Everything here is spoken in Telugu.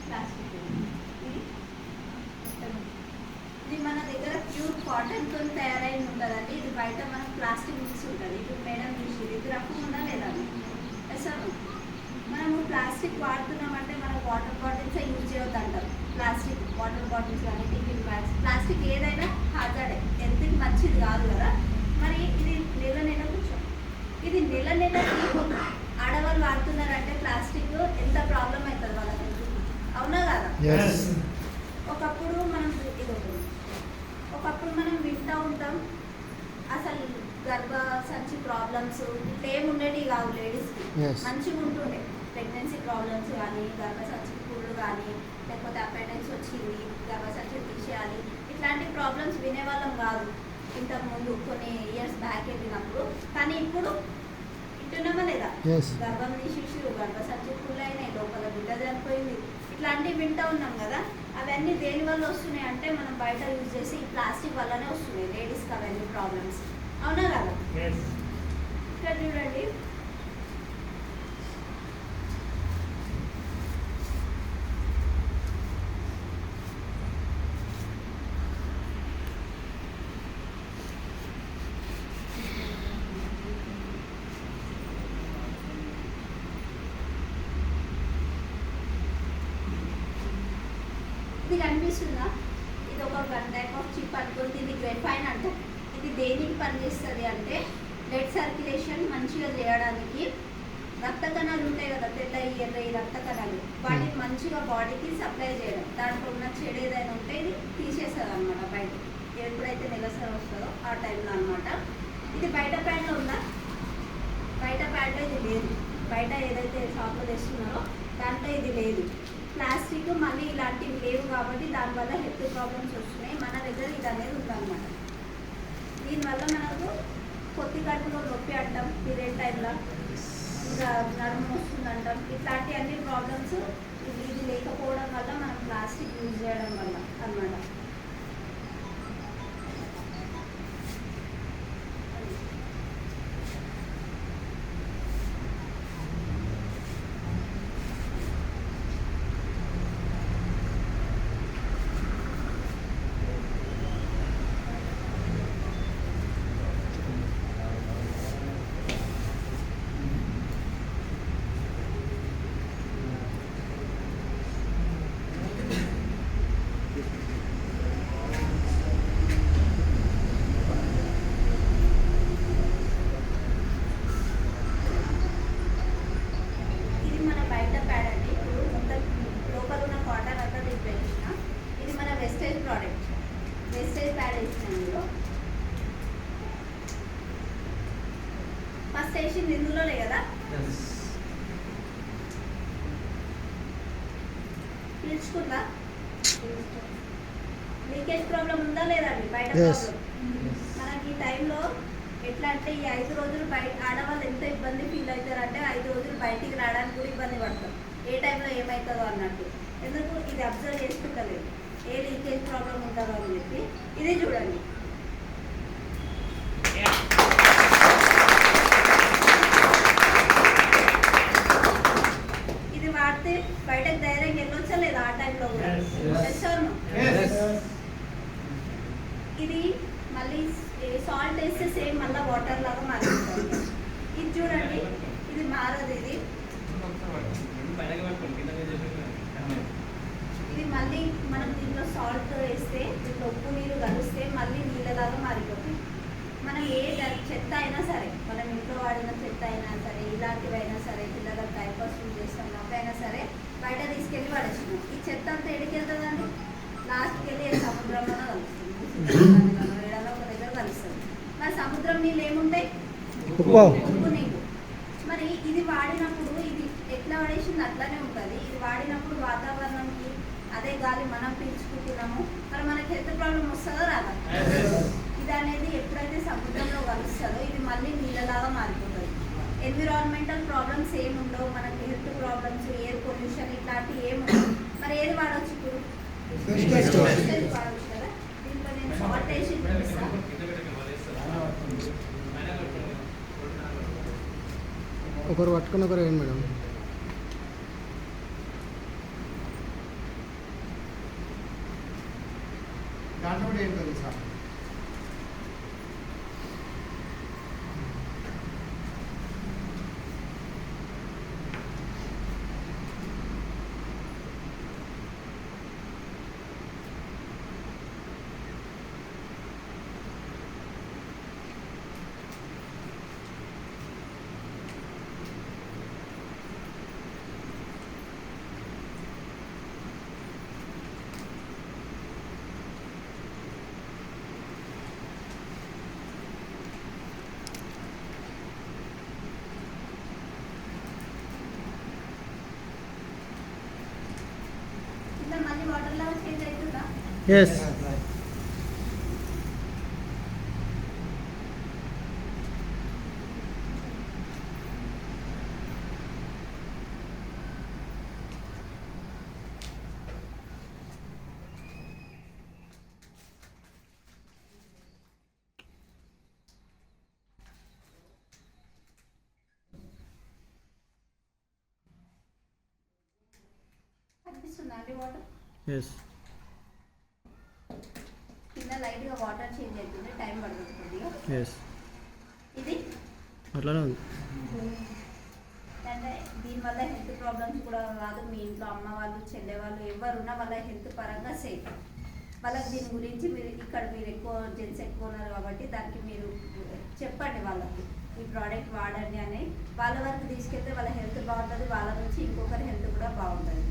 ప్లాస్టిక్ ఇది మన దగ్గర ప్యూర్ కాటన్తో తయారైన ఉంటుందండి. ఇది బయట మనకు ప్లాస్టిక్ మిక్స్ ఉంటుంది. ఇప్పుడు మేడం చూసి ఇది రఫ్గా ఉందా లేదా అసలు మనము ప్లాస్టిక్ వాడుతున్నామంటే మనం వాటర్ బాటిల్స్ యూజ్ చేయొద్దు అంటారు. ప్లాస్టిక్ వాటర్ బాటిల్స్ కానీ టిఫిన్ బ్యాగ్స్ ప్లాస్టిక్ ఏదైనా హాజాడే హెల్త్కి మంచిది కాదు కదా. మరి ఇది నెల నెల ఇది నెల నెలకి ఆడవాళ్ళు వాడుతున్నారంటే ప్లాస్టిక్ ఎంత ప్రాబ్లం అవుతుంది వాళ్ళకి, అవునా కదా. ఒకప్పుడు మనం వింటూ ఉంటాం అసలు గర్భ సంచి ప్రాబ్లమ్స్ ఇట్లా ఏమి ఉండేవి కావు లేడీస్కి. మంచిగా ఉంటుండే ప్రెగ్నెన్సీ ప్రాబ్లమ్స్ కానీ గర్భ సంచి పుళ్ళు కానీ లేకపోతే అపెండిక్స్ వచ్చింది గర్భ సంచి తీసేయాలి ఇట్లాంటి ప్రాబ్లమ్స్ వినేవాళ్ళం కాదు ఇంతకుముందు కొన్ని ఇయర్స్ బ్యాక్ వెళ్ళినప్పుడు. కానీ ఇప్పుడు వింటున్నామా లేదా, గర్భం తీసేసారు, గర్భ సంచి పుళ్ళు అయినాయి, లోపల బిడ్డ చనిపోయింది, ఇట్లాంటివి వింటూ ఉన్నాం కదా. అవన్నీ దేని వల్ల వస్తున్నాయి అంటే మనం బయట యూజ్ చేసి ఈ ప్లాస్టిక్ వల్లనే వస్తున్నాయి లేడీస్కి అవన్నీ ప్రాబ్లమ్స్, అవునా కదా. ఇక్కడ చూడండి ఇది కనిపిస్తుందా, ఇది ఒక టైప్ ఆఫ్ చిప్ అనుకుంది. ఇది గ్రెఫైన్ అంటే ఇది దేనికి పనిచేస్తుంది అంటే బ్లడ్ సర్క్యులేషన్ మంచిగా చేయడానికి. రక్త కణాలు ఉంటాయి కదా తెల్లయి ఎర్రయి రక్త కణాలు, వాటిని మంచిగా బాడీకి సప్లై చేయడం. దాంట్లో ఉన్న చెడు ఏదైనా ఉంటే ఇది తీసేస్తుంది అనమాట బయట. ఎప్పుడైతే నెలసరి వస్తుందో ఆ టైంలో అనమాట. ఇది బయట ప్యాడ్లో ఉందా, బయట ప్యాడ్లో ఇది లేదు. బయట ఏదైతే షాప్లో తెస్తున్నారో దాంట్లో ఇది లేదు. ప్లాస్టిక్ మళ్ళీ ఇలాంటివి లేవు కాబట్టి దానివల్ల హెల్త్ ప్రాబ్లమ్స్ వస్తున్నాయి. మన దగ్గర ఇది అనేది ఉందన్నమాట. దీనివల్ల మనకు కొద్ది కడుపులో నొప్పి అంటాం, పీరియడ్ టైంలో ఇంకా నడుము వస్తుంది అంటాం. ఇట్లాంటి అన్ని ప్రాబ్లమ్స్ ఇది లేకపోవడం వల్ల మనం ప్లాస్టిక్ యూజ్ చేయడం వల్ల అన్నమాట. ఇందులోనే కదా పీల్చుకుందా, లీకేజ్ ప్రాబ్లం ఉందా లేదా అండి బయట ప్రాబ్లం. మనకి ఈ టైంలో ఎట్లా అంటే ఈ 5 రోజులు బయట ఆడవాళ్ళు ఎంత ఇబ్బంది ఫీల్ అవుతారు అంటే 5 రోజులు బయటికి రావడానికి కూడా ఇబ్బంది పడతారు ఏ టైంలో ఏమవుతుందో అన్నట్టు. ఎందుకు ఇది అబ్జర్వ్ చేసుకుంటలేదు ఏ లీకేజ్ ప్రాబ్లం ఉంటుందో అని చెప్పి. ఇది చూడండి వాడితే బయటకు ధైర్యంగా వెళ్ళొచ్చా లేదా ఆ టైంలో కూడా. ఇది మళ్ళీ సాల్ట్ వేస్తే సేమ్ మళ్ళీ వాటర్ లాగా మారుతుంది. ఇది చూడండి ఇది మారదు. ఇది మళ్ళీ మనం దీంట్లో సాల్ట్ వేస్తే దీంట్లో ఉప్పు నీరు కలిస్తే మళ్ళీ నీళ్ళలాగా మారిపోతుంది. మనం ఏ చెత్త అయినా సరే, మనం ఇంట్లో వాడిన చెత్త అయినా సరే, ఇలాంటివైనా సరే, పిల్లలకు డైపర్స్ యూజ్ చేస్తాం అయినా సరే బయట తీసుకెళ్ళి పడేస్తున్నాం. ఈ చెత్త అంతా ఎడికి వెళ్తుందండి, లాస్ట్కి వెళ్ళి సముద్రంలోనే కలుస్తుంది, ఏడలో ఒక దగ్గర కలుస్తుంది. మరి సముద్రం నీళ్ళు ఏముంటాయి, ఉప్పు నీళ్ళు. మరి ఇది వాడినప్పుడు ఇది ఎట్లా పడేసింది అట్లానే ఉంటుంది. ఇది వాడినప్పుడు వాతావరణంకి అదే గాలి మనం పీల్చుకుంటున్నాము, మరి మనకి హెల్త్ ప్రాబ్లం వస్తుందో రాదా. ఇది అనేది ఎప్పుడైతే సముద్రంలో కలుస్తుందో ఇది మళ్ళీ నీళ్ళలాగా మారిపోతుంది. ఎన్విరాన్మెంటల్ ప్రాబ్లమ్స్ ఏమి ఉండవు, మనకి హెల్త్ ప్రాబ్లమ్స్, ఎయిర్ పొల్యూషన్ ఇట్లాంటివి ఏమి ఉండవు. మరి ఏది వాడవచ్చు ఇప్పుడు వాడవచ్చు కదా. దీంట్లో నేను సాల్ట్ వేసి ఒకరు పట్టుకుని ఒకరు ఏంటి మేడం. దాంట్లో కూడా ఏంటో తెలుసా? ఇట్లా మళ్ళీ వాటర్ లాగా చేంజ్ అవుతుందా? ఎస్. కనిపిస్తుందా అండి వాటర్? ఎస్. కింద లైట్గా వాటర్ చేంజ్ అవుతుంది, టైం పడుతుంది కొద్దిగా. ఎస్. ఇది అట్లానే ఉంది. అంటే దీనివల్ల హెల్త్ ప్రాబ్లమ్స్ కూడా కాదు. మీ ఇంట్లో అమ్మ వాళ్ళు, చెల్లె వాళ్ళు ఎవరున్నా వాళ్ళ హెల్త్ పరంగా సేఫ్. వాళ్ళకి దీని గురించి మీరు ఇక్కడ మీరు ఎక్కువ జెంట్స్ ఎక్కువ ఉన్నారు కాబట్టి దానికి మీరు చెప్పండి వాళ్ళకి ఈ ప్రోడక్ట్ వాడండి అని. వాళ్ళ వరకు తీసుకెళ్తే వాళ్ళ హెల్త్ బాగుంటుంది, వాళ్ళ నుంచి ఇంకొకరి హెల్త్ కూడా బాగుంటుంది.